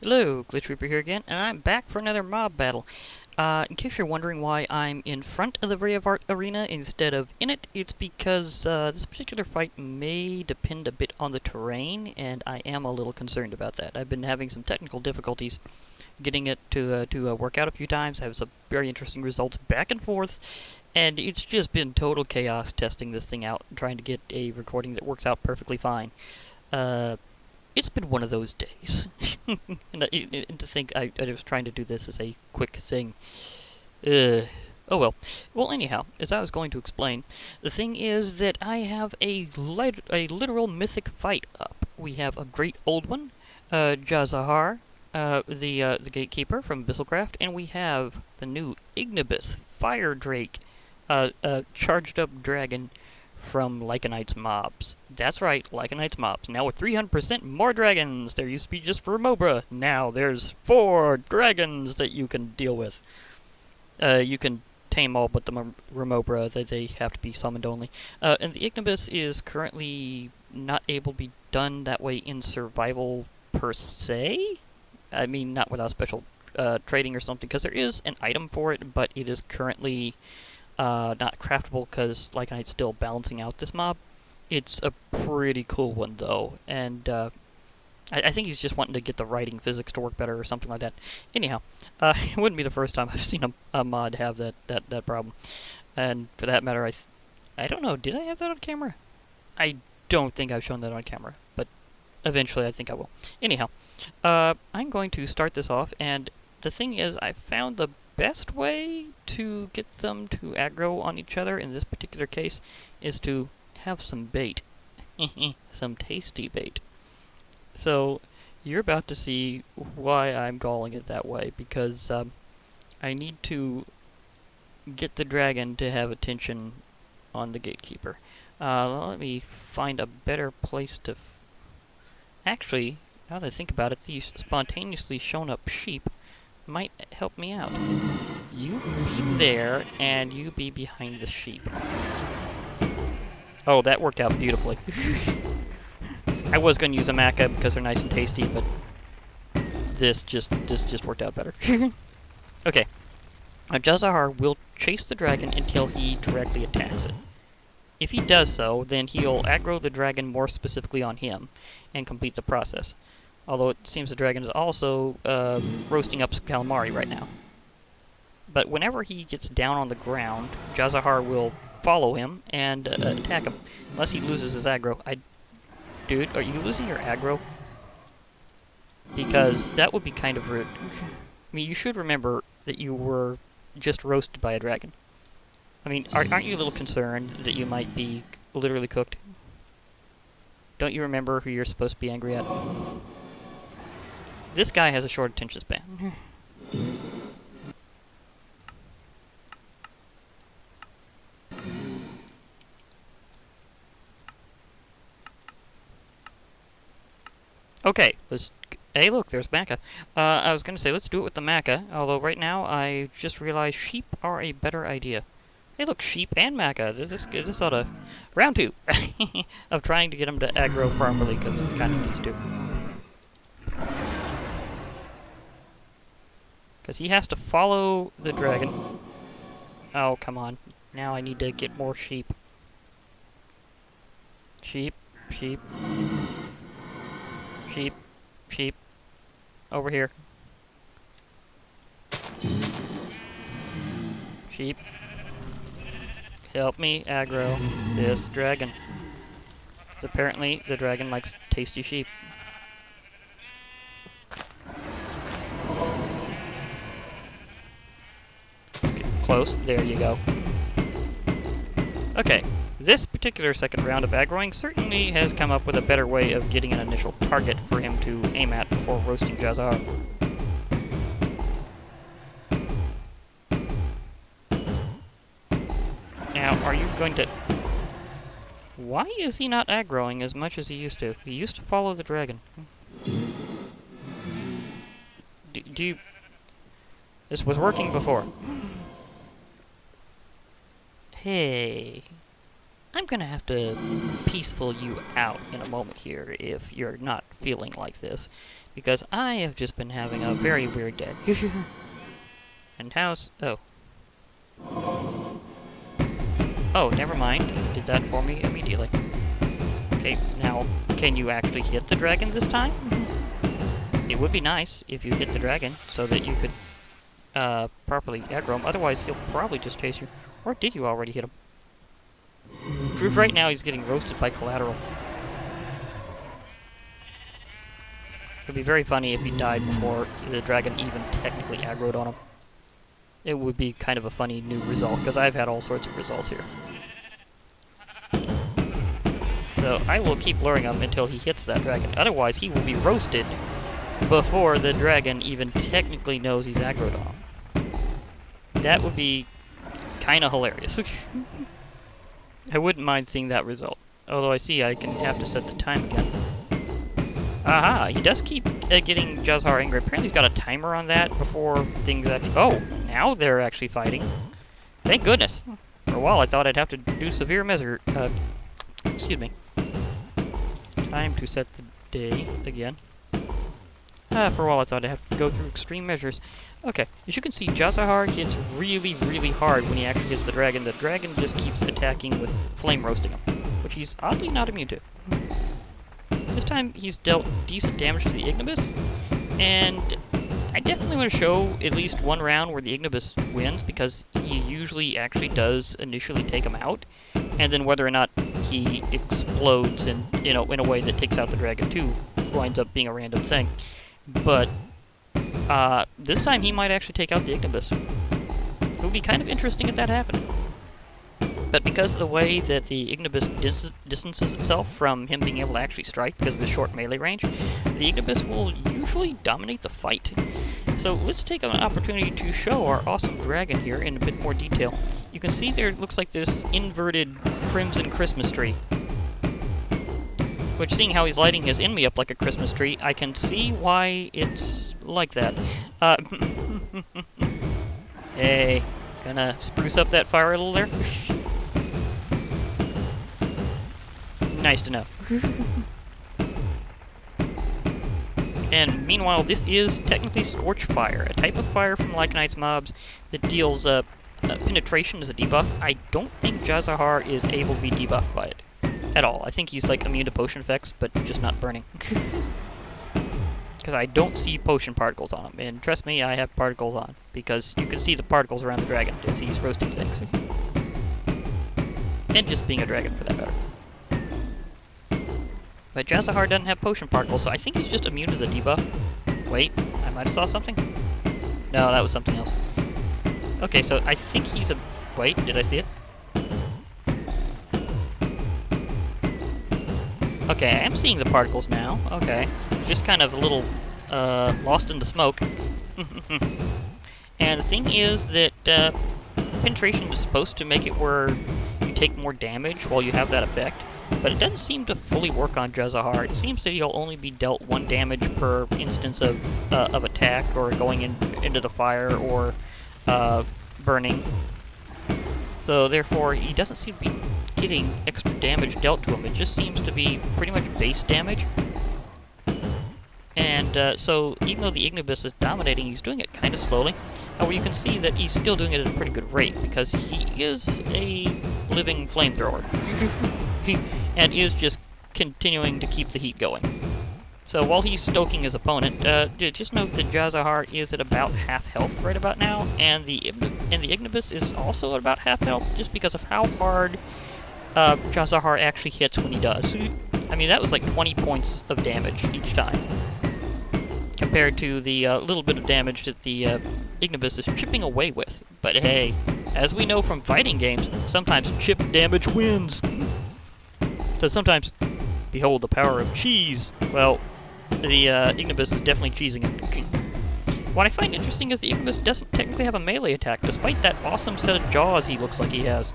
Hello, Glitch Reaper here again, and I'm back for another mob battle. In case you're wondering why I'm in front of the Art arena instead of in it, it's because this particular fight may depend a bit on the terrain, and I am a little concerned about that. I've been having some technical difficulties getting it to work out a few times. I have some very interesting results back and forth, and it's just been total chaos testing this thing out, trying to get a recording that works out perfectly fine. It's been one of those days. and to think I was trying to do this as a quick thing. Oh well. Well, anyhow, as I was going to explain, the thing is that I have a literal mythic fight up. We have a great old one, Jazahar, the gatekeeper from Abyssalcraft, and we have the new Ignibus, Fire Drake, charged up dragon from Lycanite's mobs. That's right, Lycanite's mobs. Now with 300% more dragons. There used to be just for Remobra. Now there's 4 dragons that you can deal with. You can tame all but the Remobra. They have to be summoned only. And the Ignibus is currently not able to be done that way in survival per se. I mean, not without special trading or something, because there is an item for it, but it is currently not craftable because Lycanite's still balancing out this mob. It's a pretty cool one though, and I think he's just wanting to get the writing physics to work better or something like that. Anyhow, it wouldn't be the first time I've seen a mod have that problem. And for that matter, I don't know, did I have that on camera? I don't think I've shown that on camera, but eventually I think I will. Anyhow, I'm going to start this off, and the thing is, I found the best way to get them to aggro on each other in this particular case is to have some bait. Some tasty bait. So, you're about to see why I'm calling it that way, because I need to get the dragon to have attention on the gatekeeper. Let me find a better place to... Actually, now that I think about it, these spontaneously shown up sheep might help me out. You be there, and you be behind the sheep. Oh, that worked out beautifully. I was going to use a maca because they're nice and tasty, but this just worked out better. Okay. Jazahar will chase the dragon until he directly attacks it. If he does so, then he'll aggro the dragon more specifically on him and complete the process. Although it seems the dragon is also roasting up some calamari right now. But whenever he gets down on the ground, Jazahar will follow him and attack him. Unless he loses his aggro. Dude, are you losing your aggro? Because that would be kind of rude. I mean, you should remember that you were just roasted by a dragon. I mean, aren't you a little concerned that you might be literally cooked? Don't you remember who you're supposed to be angry at? This guy has a short attention span. Okay, let's... Hey, look, there's Maca. I was gonna say, let's do it with the Maca, although right now I just realized sheep are a better idea. Hey, look, sheep and Maca. This ought to... Round 2 of trying to get him to aggro properly, because it kind of needs to. Because he has to follow the dragon. Oh, come on. Now I need to get more sheep. Sheep, sheep. Sheep, sheep. Over here. Sheep. Help me aggro this dragon. Because apparently the dragon likes tasty sheep. Close. There you go. Okay. This particular second round of aggroing certainly has come up with a better way of getting an initial target for him to aim at before roasting Jazahar. Now, are you going to... Why is he not aggroing as much as he used to? He used to follow the dragon. Do you... This was working before. Hey... I'm gonna have to peaceful you out in a moment here if you're not feeling like this, because I have just been having a very weird day. And how's... oh. Oh, never mind. You did that for me immediately. Okay, now, can you actually hit the dragon this time? It would be nice if you hit the dragon so that you could properly aggro him. Otherwise, he'll probably just chase you. Or did you already hit him? Right now, he's getting roasted by collateral. It would be very funny if he died before the dragon even technically aggroed on him. It would be kind of a funny new result, because I've had all sorts of results here. So I will keep luring him until he hits that dragon. Otherwise, he will be roasted before the dragon even technically knows he's aggroed on him. That would be kind of hilarious. I wouldn't mind seeing that result. Although I see I can have to set the time again. Aha! He does keep getting Jazahar angry. Apparently he's got a timer on that before things actually... oh! Now they're actually fighting. Thank goodness! For a while I thought I'd have to do severe measure... excuse me. Time to set the day again. For a while I thought I'd have to go through extreme measures. Okay, as you can see, Jazahar hits really, really hard when he actually hits the dragon. The dragon just keeps attacking with flame roasting him, which he's oddly not immune to. This time he's dealt decent damage to the Ignibus, and I definitely want to show at least one round where the Ignibus wins, because he usually actually does initially take him out, and then whether or not he explodes in, you know, in a way that takes out the dragon too winds up being a random thing. But this time he might actually take out the Ignibus. It would be kind of interesting if that happened. But because of the way that the Ignibus distances itself from him being able to actually strike because of the short melee range, the Ignibus will usually dominate the fight. So let's take an opportunity to show our awesome dragon here in a bit more detail. You can see there looks like this inverted crimson Christmas tree. Which, seeing how he's lighting his enemy up like a Christmas tree, I can see why it's like that. Hey, gonna spruce up that fire a little there? Nice to know. And meanwhile, this is technically Scorch Fire, a type of fire from Lycanite's mobs that deals penetration as a debuff. I don't think Jazahar is able to be debuffed by it at all. I think he's like immune to potion effects, but just not burning. Because I don't see potion particles on him, and trust me, I have particles on, because you can see the particles around the dragon as he's roasting things. And just being a dragon, for that matter. But Jazahar doesn't have potion particles, so I think he's just immune to the debuff. Wait, I might have saw something? No, that was something else. Okay, so I think he's a... wait, did I see it? Okay, I am seeing the particles now. Okay. Just kind of a little lost in the smoke. And the thing is that penetration is supposed to make it where you take more damage while you have that effect, but it doesn't seem to fully work on Jazahar. It seems that he'll only be dealt 1 damage per instance of attack, or going into the fire, or burning. So therefore, he doesn't seem to be getting extra damage dealt to him. It just seems to be pretty much base damage. And so even though the Ignibus is dominating, he's doing it kind of slowly. However, you can see that he's still doing it at a pretty good rate, because he is a living flamethrower. And is just continuing to keep the heat going. So while he's stoking his opponent, just note that Jazahar is at about half health right about now, and the Ignibus is also at about half health, just because of how hard Jazahar actually hits when he does. I mean, that was like 20 points of damage each time, compared to the little bit of damage that the Ignibus is chipping away with. But hey, as we know from fighting games, sometimes chip damage wins. So sometimes, behold the power of cheese. Well, the Ignibus is definitely cheesing it. What I find interesting is the Ignibus doesn't technically have a melee attack, despite that awesome set of jaws he looks like he has.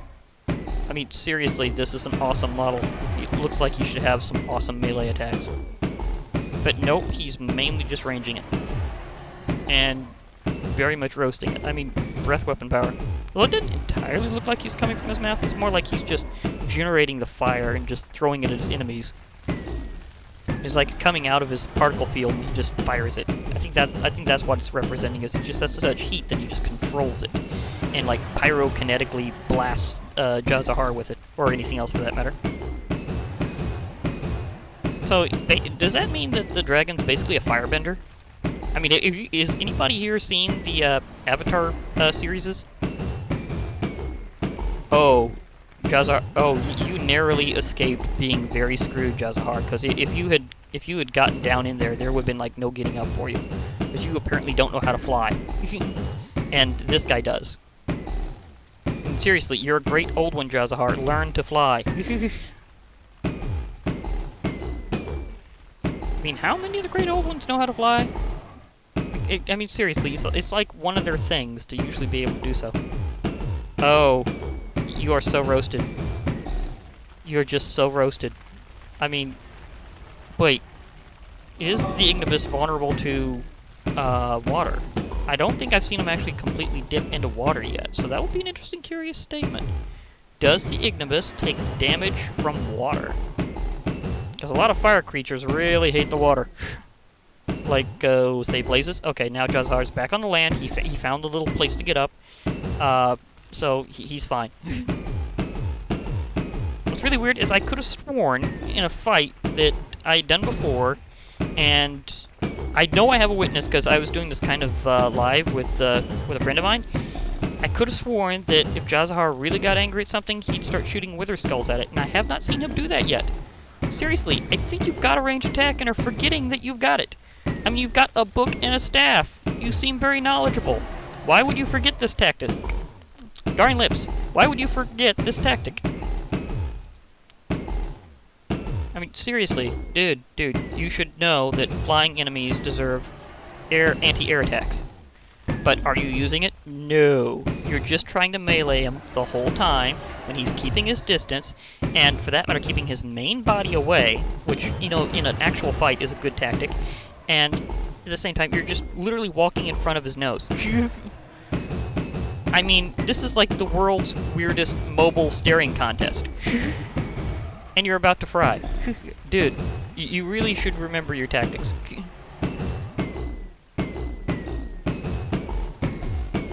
I mean, seriously, this is an awesome model. It looks like he should have some awesome melee attacks. But nope, he's mainly just ranging it. And very much roasting it. I mean, breath weapon power. Well, it didn't entirely look like he's coming from his mouth. It's more like he's just generating the fire and just throwing it at his enemies. It's like coming out of his particle field and he just fires it. I think that's what it's representing, is he just has such heat that he just controls it. And like pyrokinetically blasts Jazahar with it, or anything else for that matter. So, does that mean that the dragon's basically a firebender? I mean, is anybody here seen the Avatar series? Oh, Jazahar. Oh, you narrowly escaped being very screwed, Jazahar. Because if you had gotten down in there, there would have been like no getting up for you, because you apparently don't know how to fly, and this guy does. And seriously, you're a great old one, Jazahar. Learn to fly. I mean, how many of the great old ones know how to fly? I mean, seriously, it's like one of their things to usually be able to do so. Oh, you are so roasted. You're just so roasted. I mean, wait. Is the Ignibus vulnerable to water? I don't think I've seen him actually completely dip into water yet, so that would be an interesting, curious statement. Does the Ignibus take damage from water? Because a lot of fire creatures really hate the water. Like, say, blazes. Okay, now Jazahar's back on the land. He found a little place to get up. So he's fine. What's really weird is I could have sworn in a fight that I'd done before, and I know I have a witness because I was doing this kind of live with a friend of mine. I could have sworn that if Jazahar really got angry at something, he'd start shooting wither skulls at it, and I have not seen him do that yet. Seriously, I think you've got a range attack and are forgetting that you've got it. I mean, you've got a book and a staff. You seem very knowledgeable. Why would you forget this tactic? Darn lips. Why would you forget this tactic? I mean, seriously, dude, you should know that flying enemies deserve anti-air attacks. But are you using it? No. You're just trying to melee him the whole time when he's keeping his distance, and for that matter, keeping his main body away, which, you know, in an actual fight is a good tactic, and at the same time, you're just literally walking in front of his nose. I mean, this is like the world's weirdest mobile staring contest. And you're about to fry. Dude, you really should remember your tactics.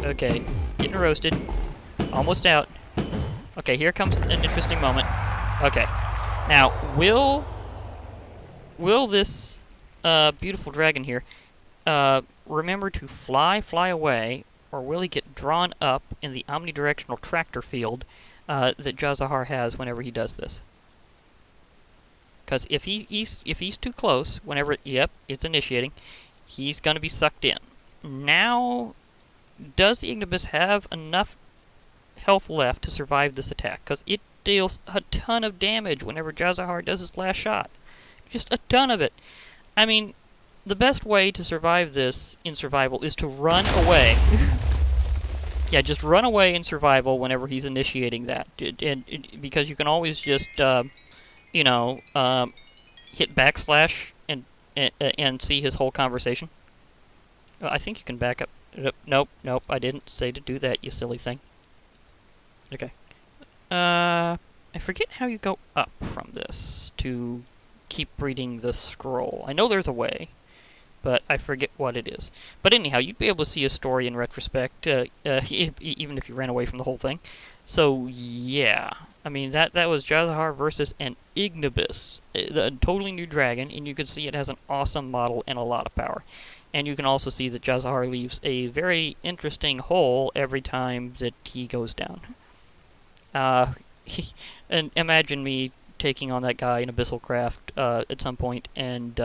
Okay, getting roasted. Almost out. Okay, here comes an interesting moment. Okay. Now, will this beautiful dragon here remember to fly away, or will he get drawn up in the omnidirectional tractor field that Jazahar has whenever he does this? Because if he's too close, whenever it's initiating, he's going to be sucked in. Now, does the Ignibus have enough health left to survive this attack? Because it deals a ton of damage whenever Jazahar does his last shot. Just a ton of it. I mean, the best way to survive this in survival is to run away. Yeah, just run away in survival whenever he's initiating that. Because you can always just, hit backslash and see his whole conversation. I think you can back up. Nope, I didn't say to do that, you silly thing. Okay. I forget how you go up from this to keep reading the scroll. I know there's a way, but I forget what it is. But anyhow, you'd be able to see a story in retrospect, even if you ran away from the whole thing. So, yeah. I mean, that was Jazahar versus an Ignibus, a totally new dragon, and you can see it has an awesome model and a lot of power. And you can also see that Jazahar leaves a very interesting hole every time that he goes down. And imagine me taking on that guy in Abyssal Craft at some point, and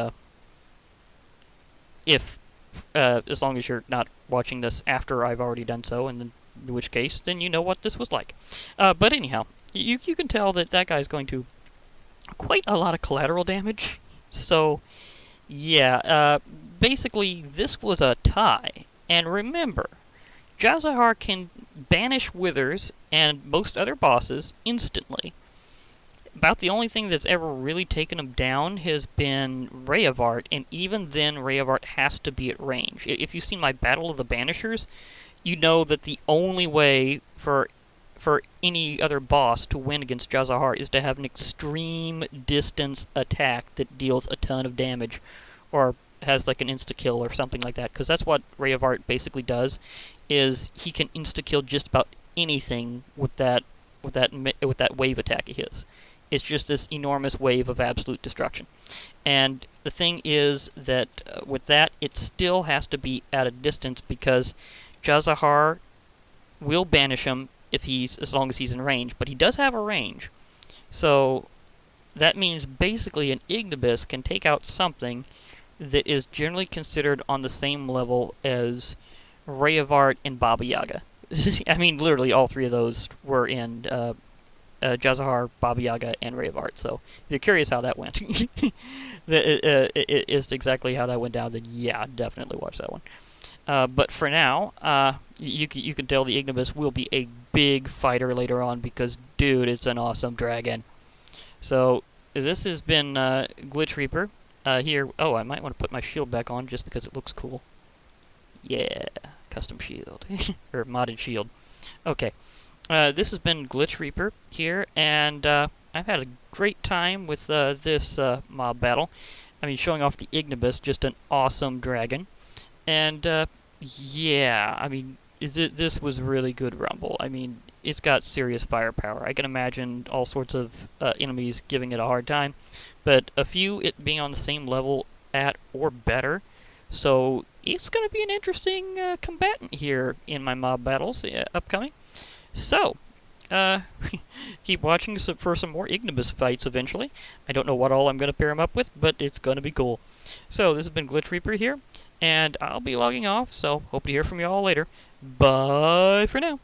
as long as you're not watching this after I've already done so, and in which case, then you know what this was like. But anyhow, you can tell that guy's going to quite a lot of collateral damage. So, yeah, basically, this was a tie. And remember, Jazahar can banish withers and most other bosses instantly. About the only thing that's ever really taken him down has been Rayavart, and even then Rayavart has to be at range. If you've seen my Battle of the Banishers, you know that the only way for for any other boss to win against Jazahar is to have an extreme distance attack that deals a ton of damage, or has like an insta kill or something like that. Because that's what Ray of Art basically does, is he can insta kill just about anything with that wave attack of his. It's just this enormous wave of absolute destruction. And the thing is that with that, it still has to be at a distance because Jazahar will banish him as long as he's in range, but he does have a range. So that means basically an Ignibus can take out something that is generally considered on the same level as Ray of Art and Baba Yaga. I mean, literally all three of those were in Jazahar, Baba Yaga, and Ray of Art. So if you're curious how that went, is exactly how that went down, then yeah, definitely watch that one. But for now, you can tell the Ignibus will be a big fighter later on because, dude, it's an awesome dragon. So this has been Glitch Reaper here. Oh, I might want to put my shield back on just because it looks cool. Yeah, custom shield or modded shield. Okay, this has been Glitch Reaper here, and I've had a great time with this mob battle. I mean, showing off the Ignibus, just an awesome dragon. And, yeah, I mean, this was really good Rumble. I mean, it's got serious firepower. I can imagine all sorts of enemies giving it a hard time, but a few it being on the same level at or better. So it's going to be an interesting combatant here in my mob battles upcoming. So, keep watching for some more Ignibus fights eventually. I don't know what all I'm going to pair him up with, but it's going to be cool. So, this has been Glitch Reaper here, and I'll be logging off, so hope to hear from you all later. Bye for now.